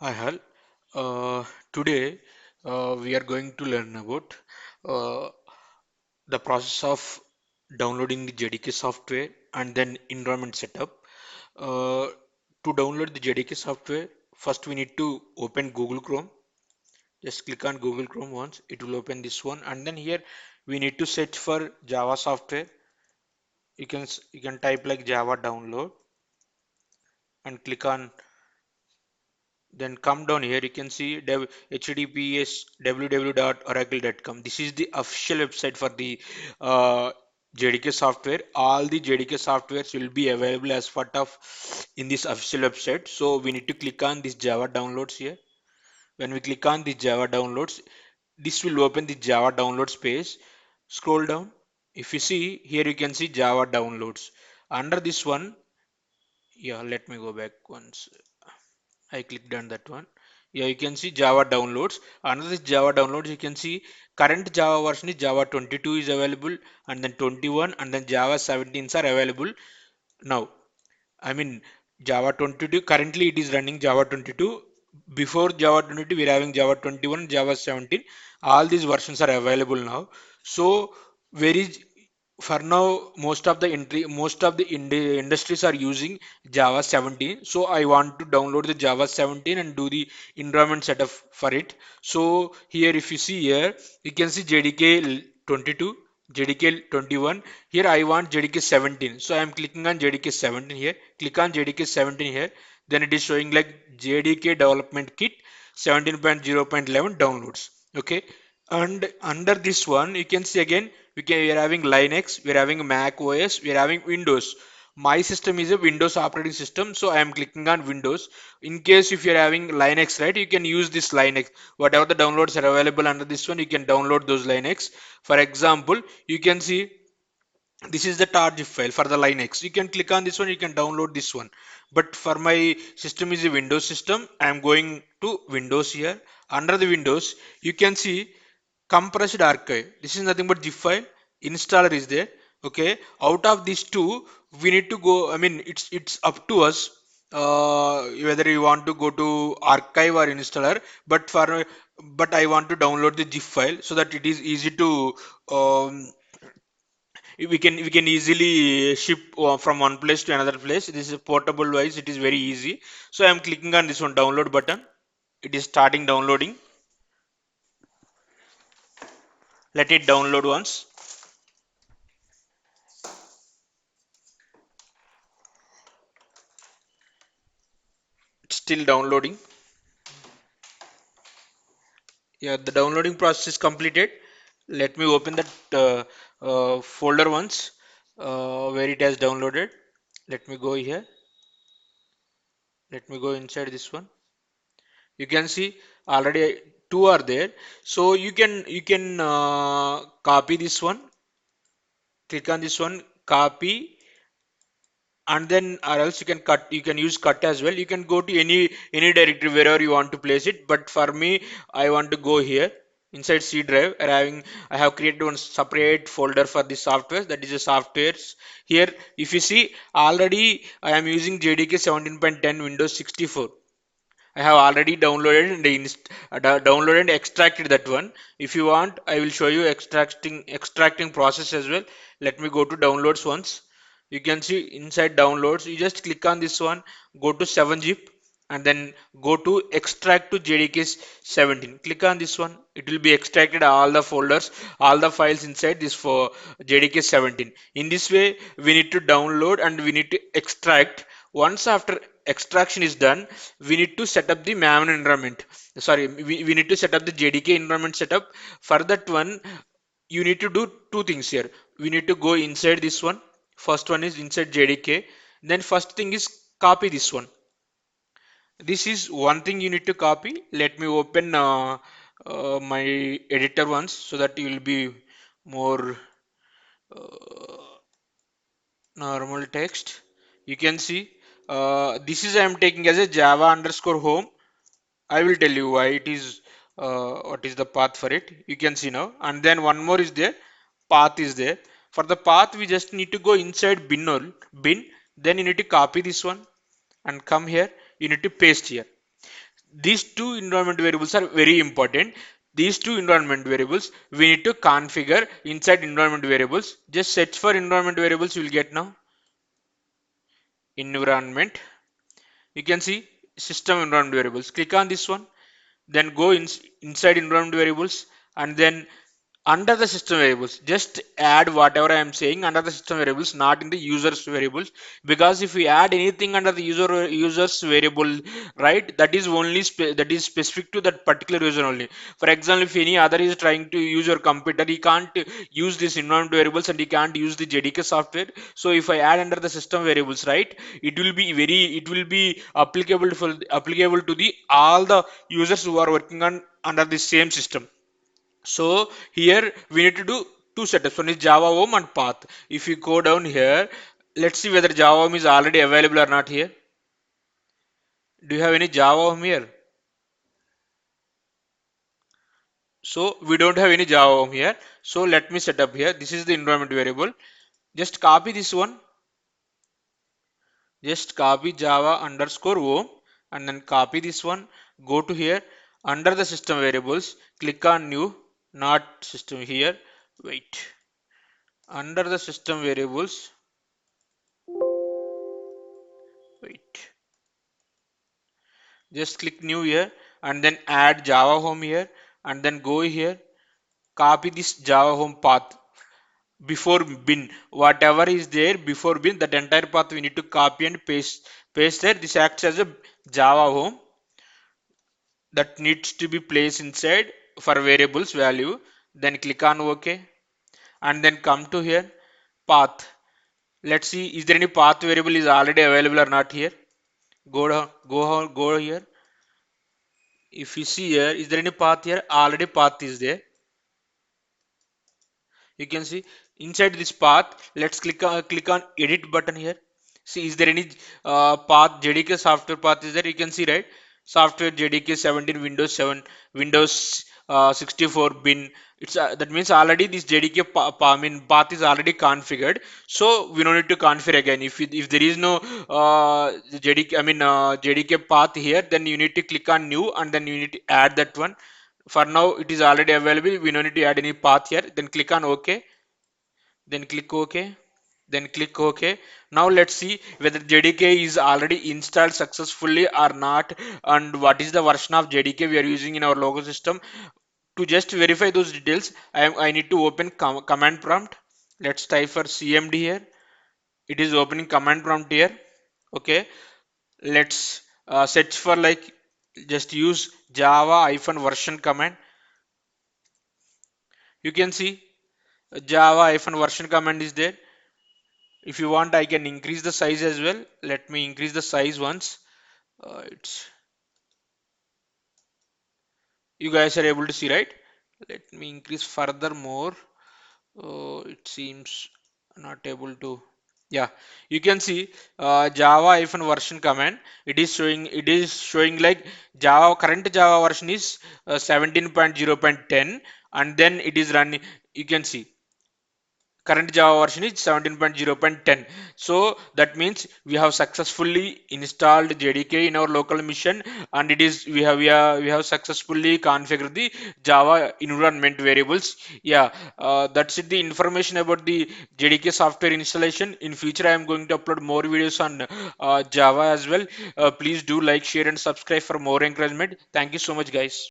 Hi, Hal. Today we are going to learn about uh, the process of downloading the JDK software and then environment setup. Uh, to download the JDK software, first we need to open Google Chrome. Just click on Google Chrome once, it will open this one, and then here we need to search for Java software. You can type like Java download and click on. Then come down here, you can see https www.oracle.com. This is the official website for the JDK software. All the JDK softwares will be available as part of in this official website. So we need to click on this Java downloads here. When we click on the Java downloads, this will open the Java downloads page. Scroll down. If you see here, you can see Java downloads. Under this one, yeah, let me go back once. I clicked on that one. Yeah, you can see Java downloads. Under this Java downloads, you can see current Java version is Java 22 is available, and then 21, and then Java 17s are available now. I mean, Java 22, currently it is running Java 22. Before Java 22, we're having Java 21, Java 17. All these versions are available now. So, where is for now most of the industries are using Java 17. So I want to download the Java 17 and do the environment setup for it. So here, if you see here, you can see JDK 22, JDK 21. Here I want JDK 17. So I am clicking on JDK 17 here. Click on JDK 17 here. Then it is showing like JDK development kit 17.0.11 downloads. Okay. And under this one, you can see again, we are having Linux, we are having Mac OS, we are having Windows. My system is a Windows operating system, so I am clicking on Windows. In case if you are having Linux, right, you can use this Linux. Whatever the downloads are available under this one, you can download those Linux. For example, you can see this is the target file for the Linux. You can click on this one, you can download this one. But for my system is a Windows system, I am going to Windows here. Under the Windows, you can see compressed archive. This is nothing but zip file. Installer is there. Okay. Out of these two, we need to go. I mean, it's up to us whether you want to go to archive or installer. But I want to download the zip file so that it is easy to um, we can easily ship from one place to another place. This is portable wise, it is very easy. So I am clicking on this one download button. It is starting downloading. Let it download once. It's still downloading. Yeah, the downloading process is completed. Let me open that folder once where it has downloaded. Let me go here. Let me go inside this one. You can see already two are there. So you can copy this one. Click on this one, copy, and then or else you can cut. You can use cut as well. You can go to any directory wherever you want to place it. But for me, I want to go here inside C drive. I have created one separate folder for the software, that is the softwares. Here if you see, already I am using JDK 17.10 Windows 64. I have already downloaded and downloaded and extracted that one. If you want, I will show you extracting process as well. Let me go to downloads once. You can see inside downloads, you just click on this one, go to 7-zip, and then go to extract to JDK 17. Click on this one. It will be extracted all the folders, all the files inside this for JDK 17. In this way, we need to download and we need to extract. Once after extraction is done, we need to set up the Maven environment. Sorry, we need to set up the JDK environment setup. For that one, you need to do two things here. We need to go inside this one. First one is inside JDK. Then first thing is copy this one. This is one thing you need to copy. Let me open my editor once so that you will be more uh, normal text. You can see this is I am taking as a Java underscore home. I will tell you why it is what is the path for it. You can see now. And then one more is there. Path is there. For the path, we just need to go inside bin. Then you need to copy this one and come here. You need to paste here. These two environment variables are very important. These two environment variables we need to configure inside environment variables. Just search for environment variables, you will get now environment. You can see system environment variables. Click on this one, then go inside environment variables, and then under the system variables just add whatever I am saying under the system variables, not in the users variables, because if we add anything under the users variable, right, that is only that is specific to that particular user only. For example, if any other is trying to use your computer, he can't use this environment variables and he can't use the JDK software. So if I add under the system variables, right, it will be applicable to the all the users who are working on under the same system. So here we need to do two setups. One is Java home and path. If you go down here, let's see whether Java home is already available or not here. Do you have any Java home here? So we don't have any Java home here. So let me set up here. This is the environment variable. Just copy this one. Just copy Java underscore home and then copy this one. Go to here under the system variables. Click on new, not system here. Wait. Under the system variables. Wait. Just click new here and then add Java home here and then go here, copy this Java home path before bin, whatever is there before bin, that entire path we need to copy and paste there. This acts as a Java home that needs to be placed inside for variables value. Then click on OK and then come to here path. Let's see, is there any path variable is already available or not here. Go down, go here. If you see here, is there any path here? Already path is there. You can see inside this path. Let's click on edit button here. See, is there any path JDK software path is there? You can see, right, software JDK 17 Windows 7 Windows 64 bin. It's that means already this JDK I mean path is already configured, so we don't need to configure again. If there is no JDK JDK path here, then you need to click on new and then you need to add that one. For now it is already available, we don't need to add any path here. Then click on OK, then click OK, then click OK. Now let's see whether JDK is already installed successfully or not, and what is the version of JDK we are using in our logo system. To just verify those details, I need to open command prompt. Let's type for cmd here. It is opening command prompt here. Okay, let's search for, like, just use java-version command. You can see java-version command is there. If you want, I can increase the size as well. Let me increase the size once. It's You guys are able to see, right? Let me increase further more. It seems not able to. Yeah, you can see java-version command. It is showing like Java current Java version is 17.0.10, and then it is running. You can see current Java version is 17.0.10. So that means we have successfully installed JDK in our local machine, and it is we have successfully configured the Java environment variables. Yeah, that's it. The information about the JDK software installation. In future, I am going to upload more videos on Java as well. Please do like, share, and subscribe for more encouragement. Thank you so much, guys.